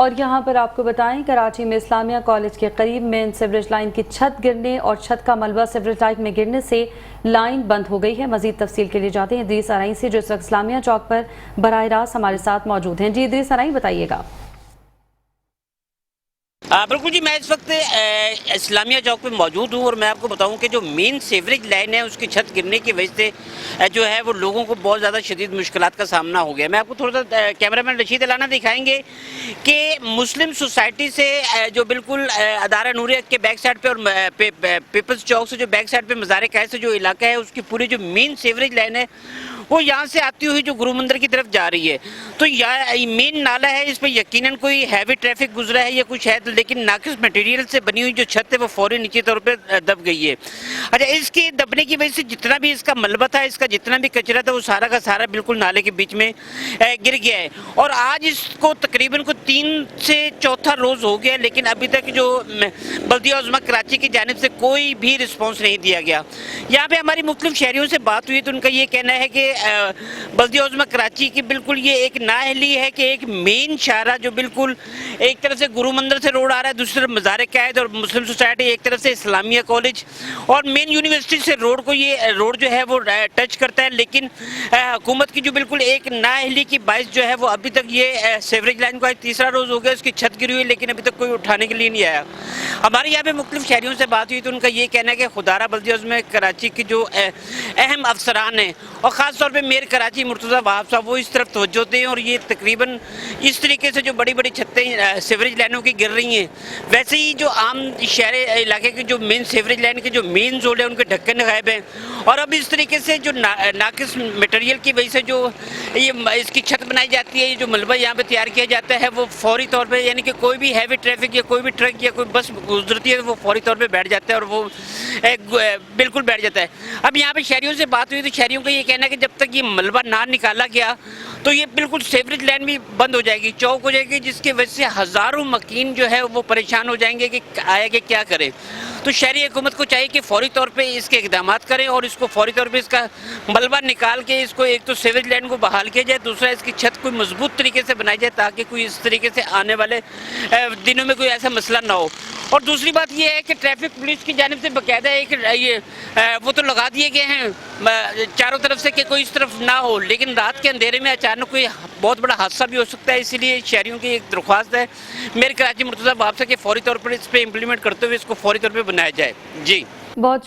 اور یہاں پر آپ کو بتائیں کراچی میں اسلامیہ کالج کے قریب مین سیوریج لائن کی چھت گرنے اور چھت کا ملبہ سیوریج لائن میں گرنے سے لائن بند ہو گئی ہے۔ مزید تفصیل کے لیے جاتے ہیں ادریس ارائیں سے جو اس وقت اسلامیہ چوک پر براہ راست ہمارے ساتھ موجود ہیں۔ جی ادریس ارائیں بتائیے گا۔ بالکل جی، میں اس وقت اسلامیہ چوک پہ موجود ہوں اور میں آپ کو بتاؤں کہ جو مین سیوریج لائن ہے اس کی چھت گرنے کی وجہ سے جو ہے وہ لوگوں کو بہت زیادہ شدید مشکلات کا سامنا ہو گیا۔ میں آپ کو تھوڑا سا کیمرہ مین رشید علانہ دکھائیں گے کہ مسلم سوسائٹی سے جو بالکل ادارہ نوریہ کے بیک سائڈ پہ اور پیپلز چوک سے جو بیک سائڈ پہ مزار قائد سے جو علاقہ ہے اس کی پوری جو مین سیوریج لائن ہے وہ یہاں سے آتی ہوئی جو گرو مندر کی طرف جا رہی ہے، تو مین نالا ہے، اس پہ یقیناً کوئی ہیوی ٹریفک گزرا ہے یا کچھ ہے، لیکن ناقص مٹیریل سے بنی ہوئی جو چھت ہے وہ فوری نیچے طور پہ دب گئی ہے۔ اچھا، اس کے دبنے کی وجہ سے جتنا بھی اس کا ملبہ تھا، اس کا جتنا بھی کچرا تھا وہ سارا کا سارا بالکل نالے کے بیچ میں گر گیا ہے، اور آج اس کو تقریباً 3 سے 4تھا روز ہو گیا، لیکن ابھی تک جو بلدیہ عظمیٰ کراچی کی جانب سے کوئی بھی رسپانس نہیں دیا گیا۔ یہاں پہ ہماری مختلف شہریوں سے بات ہوئی تو ان کا یہ کہنا ہے کہ بلدیہ عظمیٰ کراچی کی بالکل یہ ایک نااہلی ہے کہ ایک مین شاہراہ جو بالکل ایک طرف سے گرو مندر سے روڈ آ رہا ہے، دوسری طرف مزار قائد اور مسلم سوسائٹی، ایک طرف سے اسلامیہ کالج اور مین یونیورسٹی سے روڈ کو یہ روڈ جو ہے وہ ٹچ کرتا ہے، لیکن حکومت کی جو بالکل ایک نااہلی کی باعث جو ہے وہ ابھی تک یہ سیوریج لائن کو آج 3را روز ہو گیا، اس کی چھت گری ہوئی، لیکن ابھی تک کوئی اٹھانے کے لیے نہیں آیا۔ ہمارے یہاں پہ مختلف شہریوں سے بات ہوئی تو ان کا یہ کہنا ہے کہ خدارہ بلدیہ عظمیٰ کراچی کی جو اہم افسران ہیں اور خاص طور پہ میئر کراچی مرتضیٰ وہاب صاحب وہ اس طرف توجہ دیں، اور یہ تقریباً اس طریقے سے جو بڑی بڑی چھتیں سیوریج لائنوں کی گر رہی ہیں، ویسے ہی جو عام شہر علاقے کے جو مین سیوریج لائن کے جو مین زول ہیں ان کے ڈھکن غائب ہیں، اور اب اس طریقے سے جو ناقص مٹیریل کی وجہ سے جو یہ اس کی چھت بنائی جاتی ہے، یہ جو ملبہ یہاں پہ تیار کیا جاتا ہے وہ فوری طور پہ، یعنی کہ کوئی بھی ہیوی ٹریفک یا کوئی بھی ٹرک یا کوئی بس گزرتی ہے وہ فوری طور پہ بیٹھ جاتا ہے، اور وہ بالکل بیٹھ جاتا ہے۔ اب یہاں پہ شہریوں سے بات ہوئی تو شہریوں کا یہ کہنا ہے کہ جب تک یہ ملبہ نہ نکالا گیا تو یہ بالکل سیوریج لائن بھی بند ہو جائے گی، چوک ہو جائے گی، جس کی وجہ سے ہزاروں مکین جو ہے وہ پریشان ہو جائیں گے کہ آیا کہ کیا کرے۔ تو شہری حکومت کو چاہیے کہ فوری طور پہ اس کے اقدامات کریں اور اس کو فوری طور پہ اس کا ملبہ نکال کے اس کو ایک تو سیوریج لائن کو بحال کیا جائے، دوسرا اس کی چھت کوئی مضبوط طریقے سے بنائی جائے تاکہ کوئی اس طریقے سے آنے والے دنوں میں کوئی ایسا مسئلہ نہ ہو۔ اور دوسری بات یہ ہے کہ ٹریفک پولیس کی جانب سے باقاعدہ ایک وہ تو لگا دیے گئے ہیں چاروں طرف سے کہ کوئی اس طرف نہ ہو، لیکن رات کے اندھیرے میں اچانک کوئی بہت بڑا حادثہ بھی ہو سکتا ہے، اسی لیے شہریوں کی ایک درخواست ہے میئر کراچی مرتضیٰ وہاب سے کہ فوری طور پر اس پہ امپلیمنٹ کرتے ہوئے اس کو فوری طور پہ بنایا جائے۔ جی بہت